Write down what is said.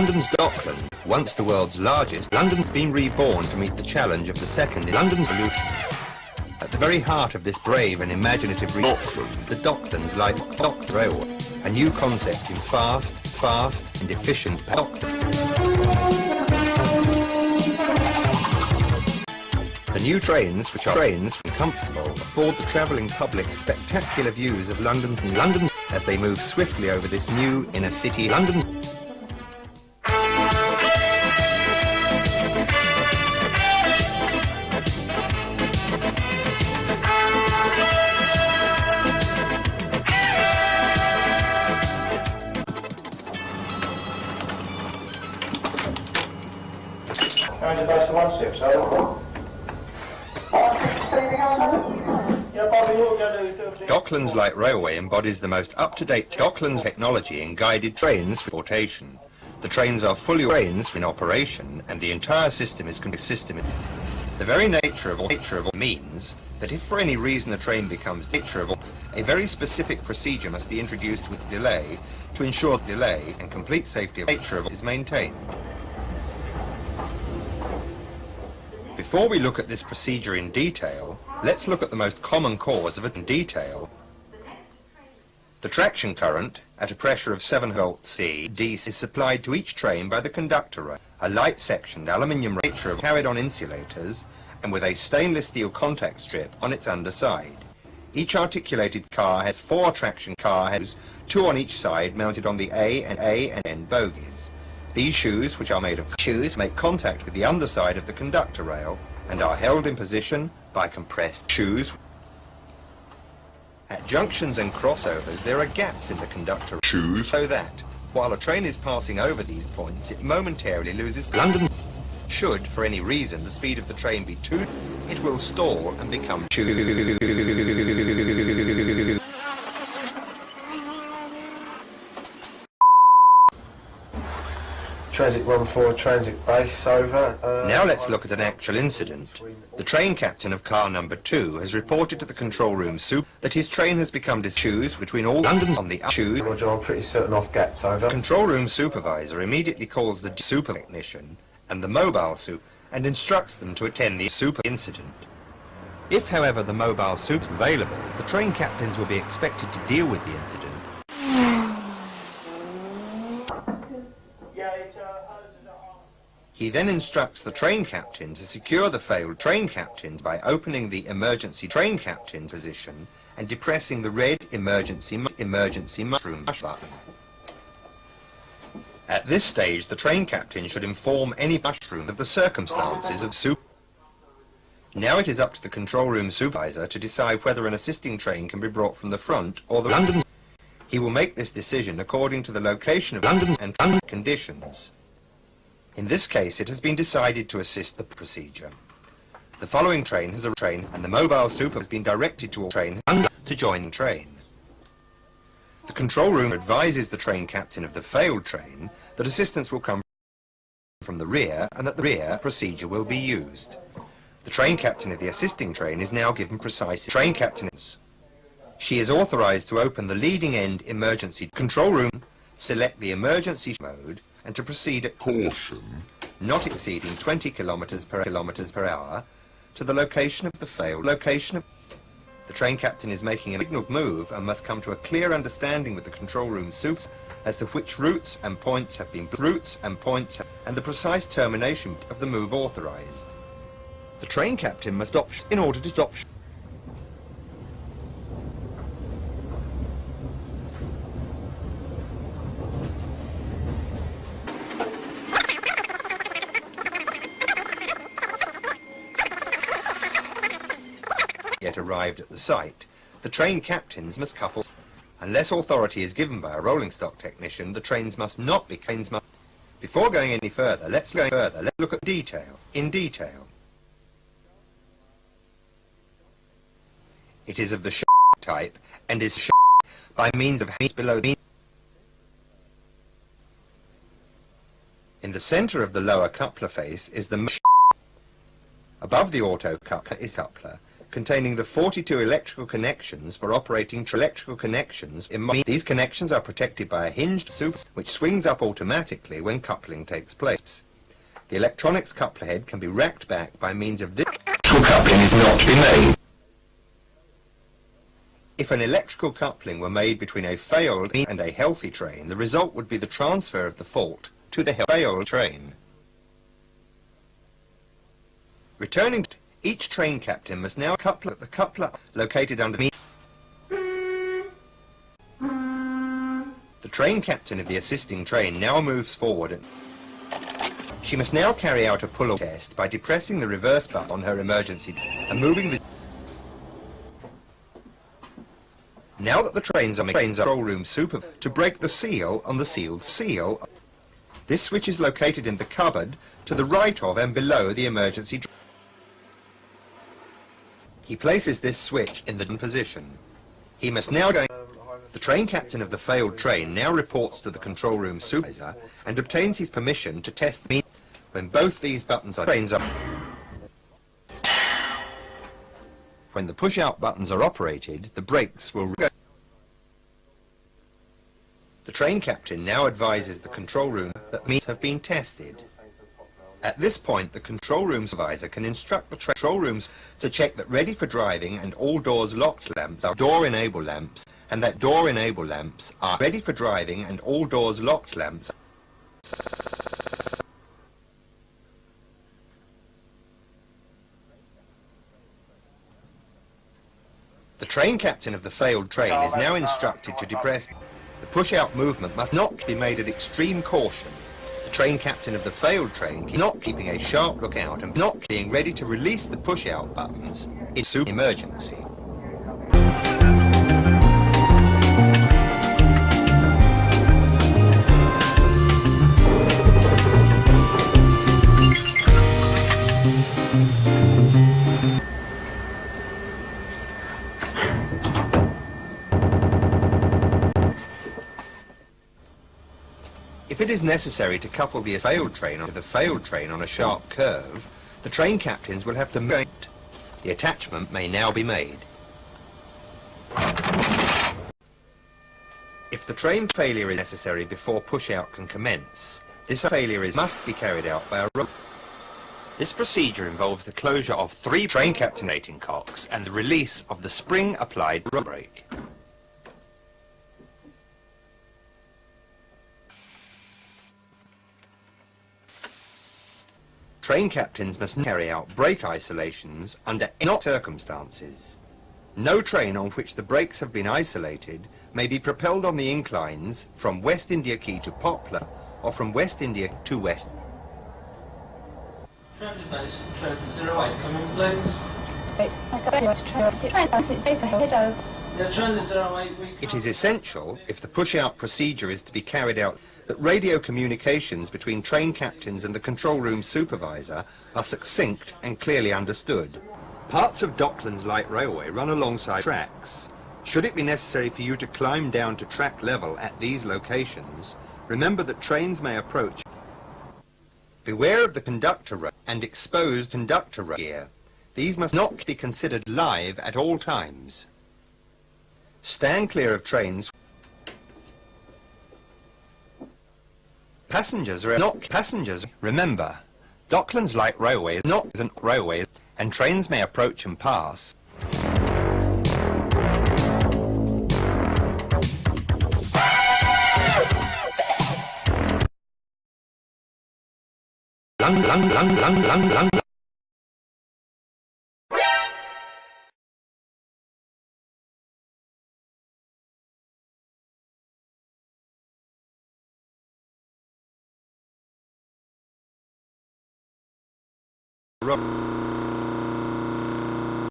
London's Docklands, once the world's largest, London's been reborn to meet the challenge of the second in London's evolution. At the very heart of this brave and imaginative the Docklands light dock railway, a new concept in fast and efficient The new trains, which are and comfortable, afford the travelling public spectacular views of London as they move swiftly over this new inner city London. Docklands Light Railway embodies the most up-to-date Docklands technology in guided trains for transportation. The trains are fully in operation, and the entire system is The very nature of means that if for any reason a train becomes a very specific procedure must be introduced with delay to ensure delay and complete safety of is maintained. Before we look at this procedure in detail, let's look at the most common cause of it in detail. The traction current, at a pressure of 7 volts DC, is supplied to each train by the conductor, a light-sectioned aluminium radiator carried on insulators and with a stainless steel contact strip on its underside. Each articulated car has 4 traction car heads, 2 on each side mounted on the A and N bogies. These shoes, which are made of make contact with the underside of the conductor rail and are held in position by compressed shoes. At junctions and crossovers there are gaps in the conductor shoes so that, while a train is passing over these points, it momentarily loses London. Should, for any reason, the speed of the train be too, it will stall and become Transit 14, transit base, over. Now let's look at an actual incident. The train captain of car number 2 has reported to the control room that his train has become shoes between all London on the shoes. Roger, I'm pretty certain I've gapped, over. The control room supervisor immediately calls the super technician and the mobile and instructs them to attend the super incident. If, however, the mobile soup is available, the train captains will be expected to deal with the incident. He then instructs the train captain to secure the failed train captain by opening the emergency train captain position and depressing the red emergency mushroom button. At this stage, the train captain should inform any mushroom of the circumstances of soup. Now it is up to the control room supervisor to decide whether an assisting train can be brought from the front or the London. He will make this decision according to the location of London and conditions. In this case, it has been decided to assist the procedure. The following train has a train, and the mobile super has been directed to a train to join the train. The control room advises the train captain of the failed train that assistance will come from the rear and that the rear procedure will be used. The train captain of the assisting train is now given precise train captains. She is authorized to open the leading end emergency control room, select the emergency mode, and to proceed at caution, not exceeding 20 kilometers per hour, to the location of the failed location. The train captain is making a signaled move and must come to a clear understanding with the control room soups as to which routes and points have been and the precise termination of the move authorized. The train captain must stop in order to stop. Yet arrived at the site, the train captains must couple. Unless authority is given by a rolling stock technician, the trains must not be Before going any further, let's look at detail. In detail. It is of the type and is by means of below the. In the center of the lower coupler face is the above the auto coupler is coupler containing the 42 electrical connections for operating electrical connections. These connections are protected by a hinged super which swings up automatically when coupling takes place. The electronics coupler head can be racked back by means of this. Electrical coupling is not to be made. If an electrical coupling were made between a failed and a healthy train, the result would be the transfer of the fault to the failed train. Returning to each train captain must now couple at the coupler located under me. The train captain of the assisting train now moves forward and she must now carry out a pull-up test by depressing the reverse button on her emergency and moving the... Now that the trains are control room super to break the seal on the sealed seal. This switch is located in the cupboard to the right of and below the emergency. He places this switch in the position. He must now go... The train captain of the failed train now reports to the control room supervisor and obtains his permission to test the... When both these buttons are... When the push-out buttons are operated, the brakes will go. The train captain now advises the control room that the means have been tested. At this point, the control room supervisor can instruct the control rooms to check that ready for driving and all doors locked lamps are door enable lamps, and that door enable lamps are ready for driving and all doors locked lamps. The train captain of the failed train is now instructed to depress. The push-out movement must not be made at extreme caution. The train captain of the failed train not keeping a sharp lookout and not being ready to release the push-out buttons in super emergency. If it is necessary to couple the failed train onto the failed train on a sharp curve, the train captains will have to move. The attachment may now be made. If the train failure is necessary before push-out can commence, this failure must be carried out by a rope. This procedure involves the closure of 3 train captainating cocks and the release of the spring-applied rope brake. Train captains must carry out brake isolations under any circumstances. No train on which the brakes have been isolated may be propelled on the inclines from West India Quay to Poplar or from West India to West. Transit base, transit 08, come in please. Yeah, transit 08, It is essential, if the push-out procedure is to be carried out, that radio communications between train captains and the control room supervisor are succinct and clearly understood. Parts of Docklands light railway run alongside tracks. Should it be necessary for you to climb down to track level at these locations, remember that trains may approach. Beware of the conductor rope and exposed conductor rope gear. These must not be considered live at all times. Stand clear of trains. Passengers are not passengers. Remember, Docklands light railway is not an railway, and trains may approach and pass. Lung, lung, lung, lung, lung, lung. Rubber.